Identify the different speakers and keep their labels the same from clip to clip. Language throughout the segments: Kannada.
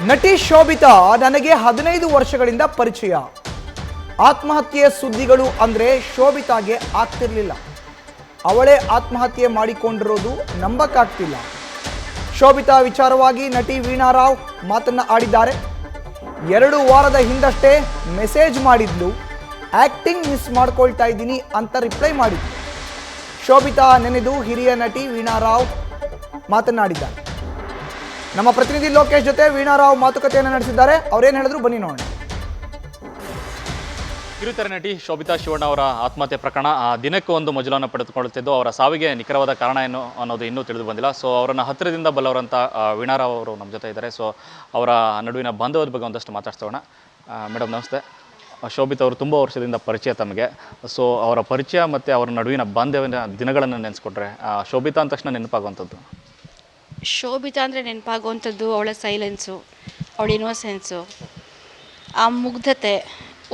Speaker 1: ನಟಿ ಶೋಭಿತಾ ನನಗೆ 15 ವರ್ಷಗಳಿಂದ ಪರಿಚಯ. ಆತ್ಮಹತ್ಯೆ ಸುದ್ದಿಗಳು ಅಂದ್ರೆ ಶೋಭಿತಾಗೆ ಆಗ್ತಿರ್ಲಿಲ್ಲ. ಅವಳೇ ಆತ್ಮಹತ್ಯೆ ಮಾಡಿಕೊಂಡಿರೋದು ನಂಬಕ್ಕಾಗ್ತಿಲ್ಲ. ಶೋಭಿತಾ ವಿಚಾರವಾಗಿ ನಟಿ ವೀಣಾ ರಾವ್ ಮಾತನ್ನ ಆಡಿದ್ದಾರೆ. 2 ವಾರದ ಹಿಂದಷ್ಟೇ ಮೆಸೇಜ್ ಮಾಡಿದ್ಲು, ಆಕ್ಟಿಂಗ್ ಮಿಸ್ ಮಾಡ್ಕೊಳ್ತಾ ಇದ್ದೀನಿ ಅಂತ ರಿಪ್ಲೈ ಮಾಡಿದ್ಲು. ಶೋಭಿತಾ ನೆನೆದು ಹಿರಿಯ ನಟಿ ವೀಣಾ ರಾವ್ ಮಾತನಾಡಿದ್ದಾರೆ. ನಮ್ಮ ಪ್ರತಿನಿಧಿ ಲೋಕೇಶ್ ಜೊತೆ ವೀಣಾ ರಾವ್ ಮಾತುಕತೆಯನ್ನು ನಡೆಸಿದ್ದಾರೆ. ಅವರೇನು ಹೇಳಿದ್ರು ಬನ್ನಿ ನೋಡೋಣ.
Speaker 2: ಕಿರುತೆರೆ ನಟಿ ಶೋಭಿತಾ ಶಿವಣ್ಣ ಅವರ ಆತ್ಮಹತ್ಯೆ ಪ್ರಕರಣ ದಿನಕ್ಕೆ ಒಂದು ಮಜಲನ್ನು ಪಡೆದುಕೊಳ್ಳುತ್ತಿದ್ದು, ಅವರ ಸಾವಿಗೆ ನಿಖರವಾದ ಕಾರಣ ಏನು ಅನ್ನೋದು ಇನ್ನೂ ತಿಳಿದು ಬಂದಿಲ್ಲ. ಸೊ ಅವರನ್ನು ಹತ್ತಿರದಿಂದ ಬಲ್ಲವರಂತ ವೀಣಾ ರಾವ್ ಅವರು ನಮ್ಮ ಜೊತೆ ಇದ್ದಾರೆ. ಸೊ ಅವರ ನಡುವಿನ ಬಾಂಧವ್ಯದ ಬಗ್ಗೆ ಒಂದಷ್ಟು ಮಾತಾಡ್ಸೋಣ. ಮೇಡಮ್ ನಮಸ್ತೆ. ಶೋಭಿತಾ ಅವರು ತುಂಬ ವರ್ಷದಿಂದ ಪರಿಚಯ ತಮಗೆ. ಸೊ ಅವರ ಪರಿಚಯ ಮತ್ತು ಅವರ ನಡುವಿನ ಬಾಂಧವ್ಯದ ದಿನಗಳನ್ನು ನೆನೆಸ್ಕೊಟ್ರೆ ಶೋಭಿತಾ ಅಂದ ತಕ್ಷಣ ನೆನಪಾಗುವಂಥದ್ದು?
Speaker 3: ಶೋಭಿತಾ ಅಂದರೆ ನೆನಪಾಗುವಂಥದ್ದು ಅವಳ ಸೈಲೆನ್ಸು, ಅವಳ ಇನೋಸೆನ್ಸು, ಆ ಮುಗ್ಧತೆ,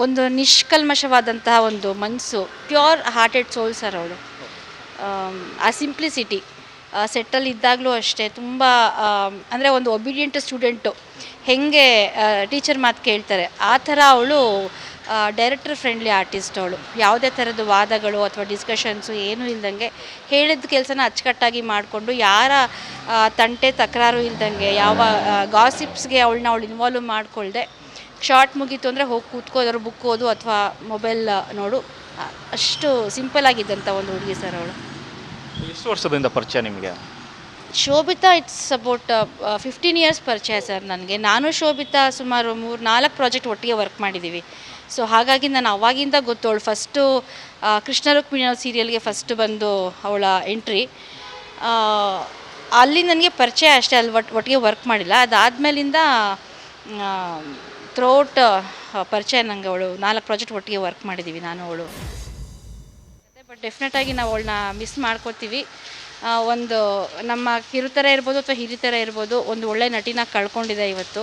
Speaker 3: ಒಂದು ನಿಷ್ಕಲ್ಮಶವಾದಂತಹ ಒಂದು ಮನಸ್ಸು, ಪ್ಯೂರ್ ಹಾರ್ಟೆಡ್ ಸೋಲ್ ಸರ್ ಅವಳು. ಆ ಸಿಂಪ್ಲಿಸಿಟಿ, ಸೆಟ್ಟಲ್ಲಿ ಇದ್ದಾಗಲೂ ಅಷ್ಟೇ ತುಂಬ ಅಂದರೆ ಒಂದು ಒಬಿಡಿಯಂಟ್ ಸ್ಟೂಡೆಂಟು ಹೇಗೆ ಟೀಚರ್ ಮಾತು ಕೇಳ್ತಾರೆ ಆ ಥರ ಅವಳು ಡೈರೆಕ್ಟರ್ ಫ್ರೆಂಡ್ಲಿ ಆರ್ಟಿಸ್ಟ್. ಅವಳು ಯಾವುದೇ ಥರದ ವಾದಗಳು ಅಥವಾ ಡಿಸ್ಕಷನ್ಸು ಏನೂ ಇಲ್ದಂಗೆ ಹೇಳಿದ ಕೆಲಸನ ಅಚ್ಚುಕಟ್ಟಾಗಿ ಮಾಡಿಕೊಂಡು ಯಾರ ತಂಟೆ ತಕರಾರು ಇಲ್ದಂಗೆ ಯಾವ ಗಾಸಿಪ್ಸ್ಗೆ ಅವಳು ಇನ್ವಾಲ್ವ್ ಮಾಡಿಕೊಳ್ದೆ ಶಾರ್ಟ್ ಮುಗೀತು ಅಂದರೆ ಹೋಗಿ ಕೂತ್ಕೋದ್ರು, ಬುಕ್ ಓದು ಅಥವಾ ಮೊಬೈಲ್ ನೋಡು, ಅಷ್ಟು ಸಿಂಪಲ್ ಆಗಿದ್ದಂಥ ಒಂದು ಹುಡುಗಿ ಸರ್ ಅವಳು.
Speaker 2: ಎಷ್ಟು ವರ್ಷದಿಂದ ಪರಿಚಯ ನಿಮಗೆ?
Speaker 3: ಶೋಭಿತಾ ಇಟ್ಸ್ ಅಬೌಟ್ 15 ಇಯರ್ಸ್ ಪರಿಚಯ ಸರ್ ನನಗೆ. ನಾನು ಶೋಭಿತಾ ಸುಮಾರು 3-4 ಪ್ರಾಜೆಕ್ಟ್ ಒಟ್ಟಿಗೆ ವರ್ಕ್ ಮಾಡಿದ್ದೀವಿ. ಸೊ ಹಾಗಾಗಿ ನಾನು ಅವಾಗಿಂದ ಗೊತ್ತು. ಅವಳು ಫಸ್ಟು ಕೃಷ್ಣ ರುಕ್ಮಿಣಿ ಸೀರಿಯಲ್ಗೆ ಫಸ್ಟ್ ಬಂದು ಅವಳ ಎಂಟ್ರಿ, ಅಲ್ಲಿ ನನಗೆ ಪರಿಚಯ ಅಷ್ಟೇ, ಅಲ್ಲಿ ಒಟ್ಟಿಗೆ ವರ್ಕ್ ಮಾಡಿಲ್ಲ. ಅದಾದಮೇಲಿಂದ ಥ್ರೂಔಟ್ ಪರಿಚಯ ನನಗೆ. ಅವಳು 4 ಪ್ರಾಜೆಕ್ಟ್ ಒಟ್ಟಿಗೆ ವರ್ಕ್ ಮಾಡಿದ್ದೀವಿ ನಾನು ಅವಳು. ಬಟ್ ಡೆಫಿನೆಟಾಗಿ ನಾವು ಅವಳನ್ನ ಮಿಸ್ ಮಾಡ್ಕೋತೀವಿ. ಒಂದು ನಮ್ಮ ಕಿರುತೆರೆ ಇರ್ಬೋದು ಅಥವಾ ಹಿರಿತೆರೆ ಇರ್ಬೋದು, ಒಂದು ಒಳ್ಳೆ ನಟಿನ ಕಳ್ಕೊಂಡಿದೆ ಇವತ್ತು.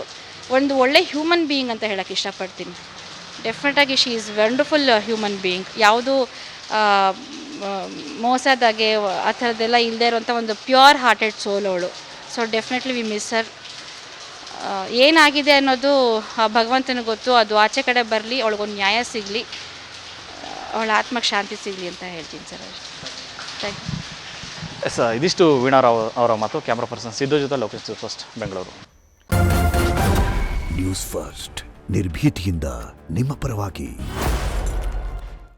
Speaker 3: ಒಂದು ಒಳ್ಳೆ ಹ್ಯೂಮನ್ ಬೀಯಿಂಗ್ ಅಂತ ಹೇಳೋಕ್ಕೆ ಇಷ್ಟಪಡ್ತೀನಿ. ಡೆಫಿನೆಟಾಗಿ she is wonderful human being. ಯಾವುದು ಮೋಸದಾಗೆ ಆ ಥರದ್ದೆಲ್ಲ ಇಲ್ಲದೆ ಇರುವಂಥ ಒಂದು ಪ್ಯೂರ್ ಹಾರ್ಟೆಡ್ ಸೋಲ್ ಅವಳು. ಸೊ ಡೆಫಿನೆಟ್ಲಿ ವಿ ಮಿಸ್ ಹರ್. ಏನಾಗಿದೆ ಅನ್ನೋದು ಭಗವಂತನಿಗೆ ಗೊತ್ತು. ಅದು ಆಚೆ ಕಡೆ ಬರಲಿ, ಅವಳಿಗೊಂದು ನ್ಯಾಯ ಸಿಗಲಿ, ಅವಳ ಆತ್ಮಕ್ಕೆ ಶಾಂತಿ ಸಿಗಲಿ ಅಂತ ಹೇಳ್ತೀನಿ ಸರ್. Thank you.
Speaker 2: ಎಸ್, ಇದಿಷ್ಟು ವೀಣಾ ರಾವ್ ಅವರ ಮಾತು. ಕ್ಯಾಮ್ರಾ ಪರ್ಸನ್ ಸಿದ್ದು ಜೊತೆ Lokesh first, Bengaluru.
Speaker 4: News first ನಿರ್ಭೀತಿಯಿಂದ ನಿಮ್ಮ ಪರವಾಗಿ.